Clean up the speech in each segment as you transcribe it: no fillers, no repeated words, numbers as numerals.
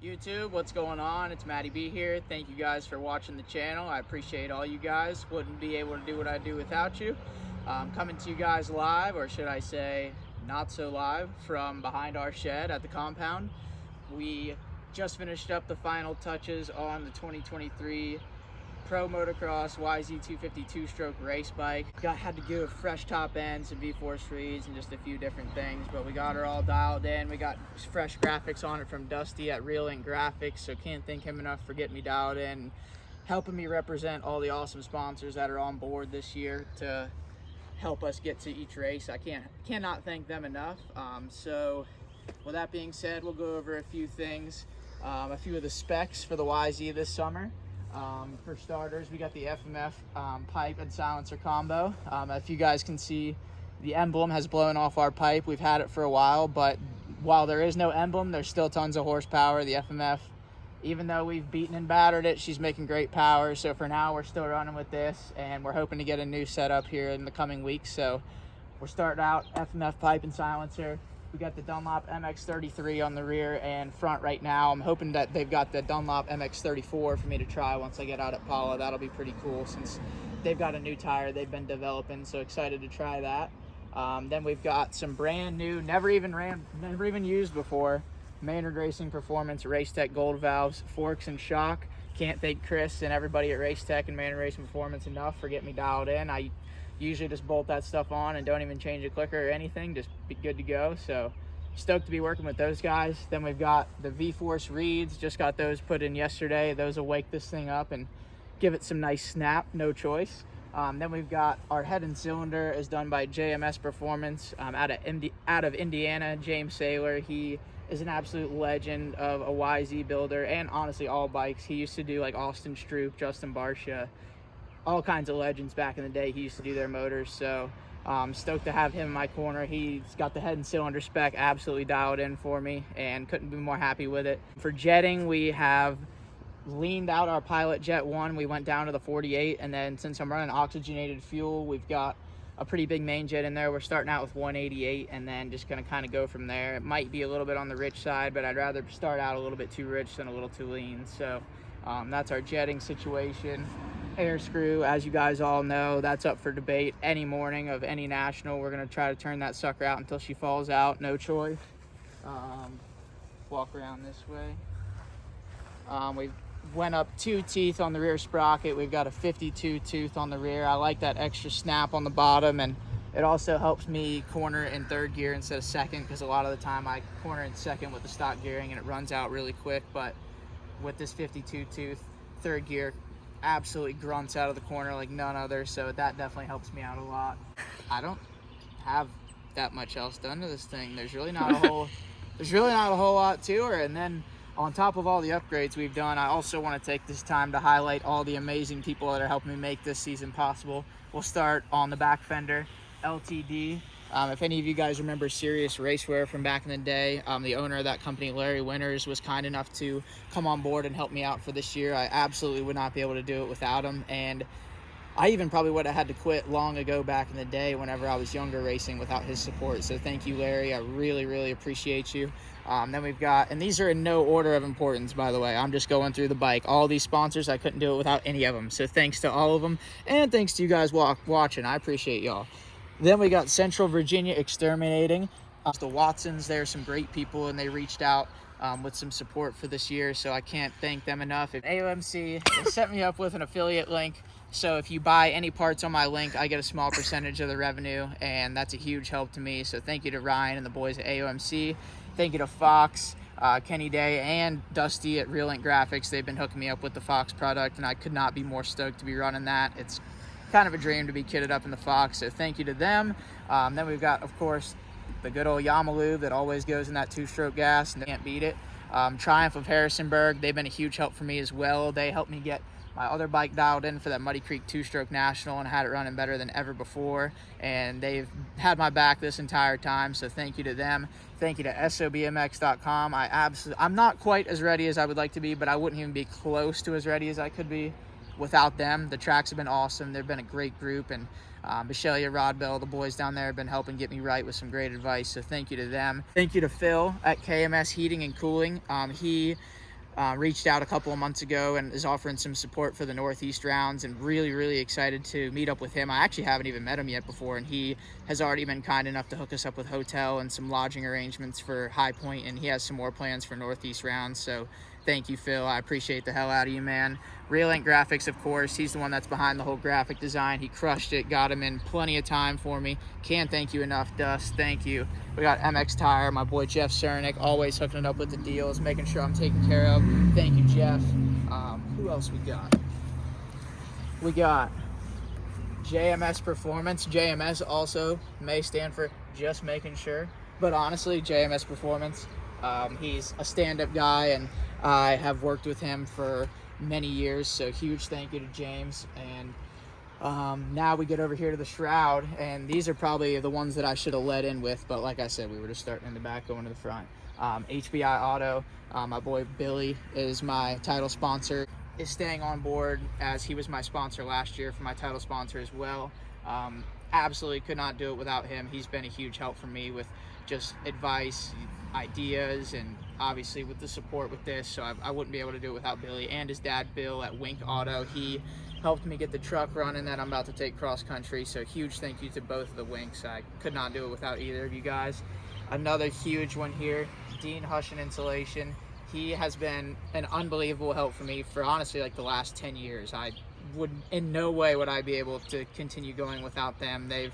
YouTube, what's going on? It's Matty B here. Thank you guys for watching the channel. I appreciate all you guys. Wouldn't be able to do what I do without you. Coming to you guys live, or should I say not so live, from behind our shed at the compound. We just finished up the final touches on the 2023 Pro Motocross YZ250 two-stroke race bike. Had to give fresh top ends, some V-force reeds, and just a few different things, but we got her all dialed in. We got fresh graphics on it from Dusty at Real Ink Graphics, so can't thank him enough for getting me dialed in, helping me represent all the awesome sponsors that are on board this year to help us get to each race. I cannot thank them enough. So with that being said, we'll go over a few things, a few of the specs for the YZ this summer. For starters, we got the FMF pipe and silencer combo. If you guys can see, the emblem has blown off our pipe. We've had it for a while, but while there is no emblem, there's still tons of horsepower. The FMF, even though we've beaten and battered it, she's making great power. So for now, we're still running with this, and we're hoping to get a new setup here in the coming weeks. So we're starting out FMF pipe and silencer. We got the Dunlop MX-33 on the rear and front right now. I'm hoping that they've got the Dunlop MX-34 for me to try once I get out at Paula. That'll be pretty cool since they've got a new tire they've been developing, so excited to try that. Then we've got some brand new, never even used before, Maynard Racing Performance Race Tech Gold Valves, forks and shock. Can't thank Chris and everybody at Race Tech and Maynard Racing Performance enough for getting me dialed in. I usually just bolt that stuff on and don't even change a clicker or anything, just be good to go. So stoked to be working with those guys. Then we've got the V-force reeds, just got those put in yesterday. Those will wake this thing up and give it some nice snap, no choice. Then we've got our head and cylinder is done by JMS Performance out of Indiana. James Saylor, he is an absolute legend of a YZ builder and honestly all bikes. He used to do like Austin Stroop, Justin Barsha, all kinds of legends back in the day. He used to do their motors, so stoked to have him in my corner. He's got the head and cylinder spec absolutely dialed in for me and couldn't be more happy with it. For jetting, we have leaned out our Pilot Jet 1. We went down to the 48, and then since I'm running oxygenated fuel, we've got a pretty big main jet in there. We're starting out with 188 and then just going to kind of go from there. It might be a little bit on the rich side, but I'd rather start out a little bit too rich than a little too lean. So that's our jetting situation. Air screw, as you guys all know, that's up for debate any morning of any national. We're going to try to turn that sucker out until she falls out, no choice. Walk around this way. We went up 2 teeth on the rear sprocket. We've got a 52 tooth on the rear. I like that extra snap on the bottom, and it also helps me corner in third gear instead of second, because a lot of the time I corner in second with the stock gearing and it runs out really quick. But with this 52 tooth, third gear absolutely grunts out of the corner like none other, so that definitely helps me out a lot. I don't have that much else done to this thing. There's really not a whole lot to her. And then on top of all the upgrades we've done, I also want to take this time to highlight all the amazing people that are helping me make this season possible. We'll start on the back fender, LTD. If any of you guys remember Serious Racewear from back in the day, the owner of that company, Larry Winters, was kind enough to come on board and help me out for this year. I absolutely would not be able to do it without him, and I even probably would have had to quit long ago back in the day whenever I was younger racing without his support. So thank you, Larry. I really, really appreciate you. Then we've got, and these are in no order of importance, by the way. I'm just going through the bike. All these sponsors, I couldn't do it without any of them. So thanks to all of them, and thanks to you guys watching. I appreciate y'all. Then we got Central Virginia Exterminating. The Watsons, they're some great people, and they reached out with some support for this year, so I can't thank them enough. AOMC, they set me up with an affiliate link, so if you buy any parts on my link, I get a small percentage of the revenue, and that's a huge help to me. So thank you to Ryan and the boys at AOMC. Thank you to Fox, Kenny Day, and Dusty at Real Ink Graphics. They've been hooking me up with the Fox product, and I could not be more stoked to be running that. It's kind of a dream to be kitted up in the Fox, so thank you to them. Then we've got, of course, the good old Yamalu that always goes in that two-stroke gas and can't beat it. Triumph of Harrisonburg, they've been a huge help for me as well. They helped me get my other bike dialed in for that Muddy Creek two-stroke national and had it running better than ever before, and they've had my back this entire time, so thank you to them. Thank you to SOBMX.com. I'm not quite as ready as I would like to be, but I wouldn't even be close to as ready as I could be without them. The tracks have been awesome. They've been a great group, and Michelia, Rodbell, the boys down there have been helping get me right with some great advice, so thank you to them. Thank you to Phil at KMS Heating and Cooling. He reached out a couple of months ago and is offering some support for the Northeast rounds, and really excited to meet up with him. I actually haven't even met him yet before, and he has already been kind enough to hook us up with hotel and some lodging arrangements for High Point, and he has some more plans for Northeast rounds. So thank you, Phil. I appreciate the hell out of you, man. Real Ink Graphics, of course. He's the one that's behind the whole graphic design. He crushed it, got him in plenty of time for me. Can't thank you enough, Dust. Thank you. We got MX Tire, my boy Jeff Cernick, always hooking it up with the deals, making sure I'm taken care of. Thank you, Jeff. Who else we got? We got JMS Performance. JMS also may stand for just making sure, but honestly, JMS Performance. He's a stand-up guy, and I have worked with him for many years, so huge thank you to James. And now we get over here to the shroud, and these are probably the ones that I should have let in with, but like I said, we were just starting in the back, going to the front. HBI Auto, my boy Billy is my title sponsor, is staying on board as he was my sponsor last year for my title sponsor as well. Absolutely could not do it without him. He's been a huge help for me with just advice, ideas, and obviously with the support with this, so I wouldn't be able to do it without Billy. And his dad Bill at Wink Auto, he helped me get the truck running that I'm about to take cross country, so huge thank you to both of the Winks. I could not do it without either of you guys. Another huge one here, Dean Hushin Insulation. He has been an unbelievable help for me for honestly like the last 10 years. I would in no way would I be able to continue going without them. They've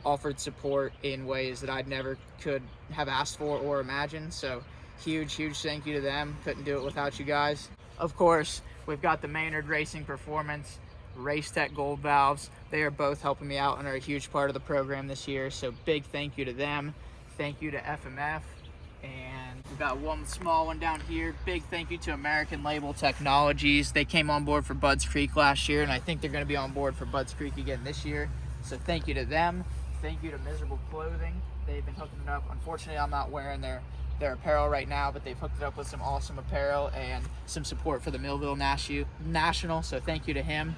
offered support in ways that I never could have asked for or imagined, so huge thank you to them. Couldn't do it without you guys. Of course, we've got the Maynard Racing Performance, Race Tech Gold Valves. They are both helping me out and are a huge part of the program this year, so big thank you to them. Thank you to FMF. And we've got one small one down here. Big thank you to American Label Technologies. They came on board for Budds Creek last year, and I think they're going to be on board for Budds Creek again this year, so thank you to them. Thank you to Miserable Clothing. They've been hooking it up. Unfortunately, I'm not wearing their apparel right now, but they've hooked it up with some awesome apparel and some support for the Millville National, so thank you to him.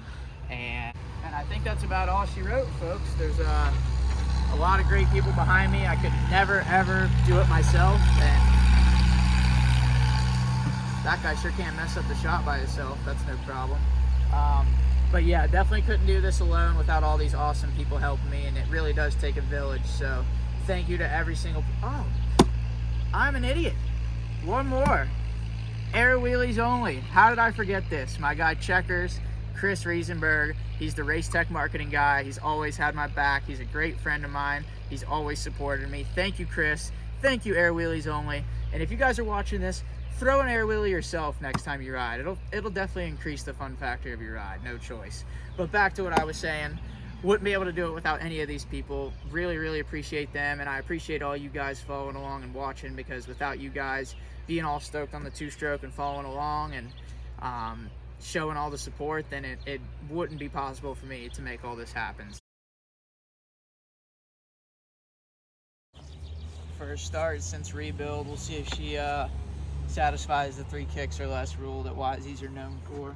And I think that's about all she wrote, folks. There's a lot of great people behind me. I could never ever do it myself, and that guy sure can't mess up the shot by himself. That's no problem. But yeah, definitely couldn't do this alone without all these awesome people helping me, and it really does take a village. So thank you to every single. Oh, I'm an idiot. One more. Air Wheelies Only. How did I forget this? My guy Checkers, Chris Riesenberg. He's the Race Tech marketing guy. He's always had my back. He's a great friend of mine. He's always supported me. Thank you, Chris. Thank you, Air Wheelies Only. And if you guys are watching this, throw an air wheelie yourself next time you ride. It'll definitely increase the fun factor of your ride, no choice. But back to what I was saying, wouldn't be able to do it without any of these people. Really appreciate them, and I appreciate all you guys following along and watching, because without you guys being all stoked on the two-stroke and following along and showing all the support, then it wouldn't be possible for me to make all this happen. First start since rebuild, we'll see if she satisfies the 3 kicks or less rule that YZs are known for.